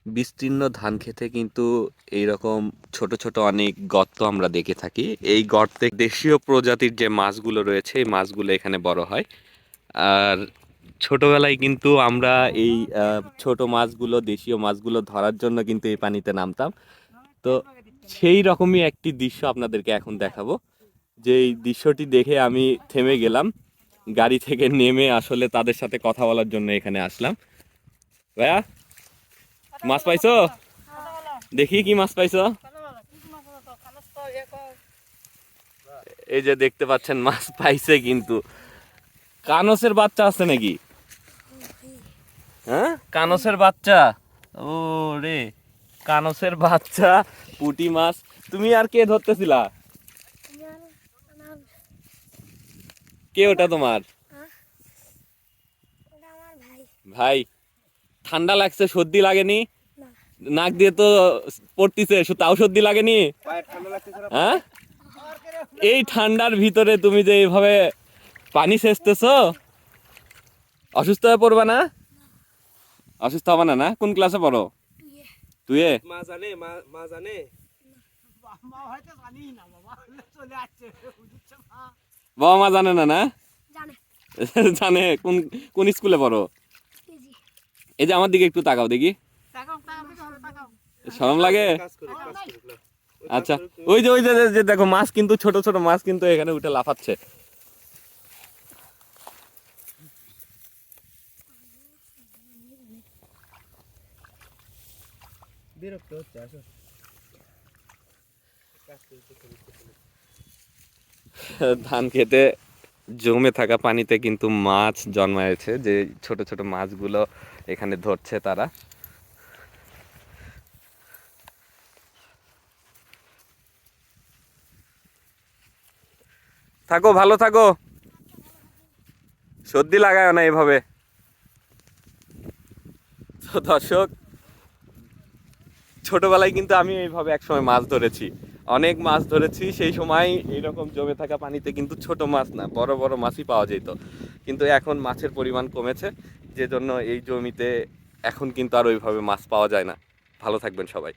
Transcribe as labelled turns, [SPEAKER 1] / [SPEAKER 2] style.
[SPEAKER 1] বিস্তীর্ণ ধান খেতে কিন্তু এইরকম ছোট ছোট অনেক গর্ত আমরা দেখে থাকি। এই গর্তে দেশীয় প্রজাতির যে মাছগুলো রয়েছে এই মাছগুলো এখানে বড় হয়। আর ছোটবেলায় কিন্তু আমরা এই ছোট মাছগুলো, দেশীয় মাছগুলো ধরার জন্য কিন্তু এই পানিতে নামতাম। তো সেই রকমই একটি দৃশ্য আপনাদেরকে এখন দেখাবো। যে এই দৃশ্যটি দেখে আমি থেমে গেলাম, গাড়ি থেকে নেমে আসলে তাদের সাথে কথা বলার জন্য এখানে আসলাম। ভাইয়া, মাছ পাইছো? দেখি কি মাছ পাইছো। এই যে দেখতে পাচ্ছেন মাছ পাইছে কিন্তু। কানসের বাচ্চা আছে নাকি? হ্যাঁ, কানসের বাচ্চা। ও রে, কানসের বাচ্চা, পুঁটি মাছ। তুমি আর কে ধরতেছিলা? কে ওটা তোমার ভাই? ঠান্ডা লাগছে, সর্দি লাগেনি? নাক দিয়ে তো পড়তিছে, তাও সর্দি লাগেনি? হ্যাঁ, এই ঠান্ডার ভিতরে তুমি যে এইভাবে পানি সেচতেছো, অসুস্থ হয়ে পড়বে না? অসুস্থ হবে না? না, কোন ক্লাসে পড়ো? তুই
[SPEAKER 2] মা জানে, মা জানে।
[SPEAKER 1] বাবা মা জানে না? না জানে। কোন কোন স্কুলে পড়ো? এই যে আমার দিকে একটু তাকাও দেখি, শরম লাগে? আচ্ছা, ওই যে যে দেখো মাছ কিন্তু, ছোট ছোট মাছ কিন্তু এখানে উঠে লাফাচ্ছে।
[SPEAKER 2] বিরক্ত হচ্ছে আসো।
[SPEAKER 1] ধান খেতে জমে থাকা পানিতে কিন্তু মাছ জন্মায়েছে, যে ছোট ছোট মাছগুলো এখানে ধরছে তারা। থাকো, ভালো থাকো, সর্দি লাগায় না এভাবে। তো দর্শক, ছোটবেলায় কিন্তু আমি এইভাবে একসময় মাছ ধরেছি, অনেক মাছ ধরেছি। সেই সময় এইরকম জমে থাকা পানিতে কিন্তু ছোট মাছ না, বড় বড় মাছই পাওয়া যেত। কিন্তু এখন মাছের পরিমাণ কমেছে, যে জন্য এই জমিতে এখন কিন্তু আর ওইভাবে মাছ পাওয়া যায় না। ভালো থাকবেন সবাই।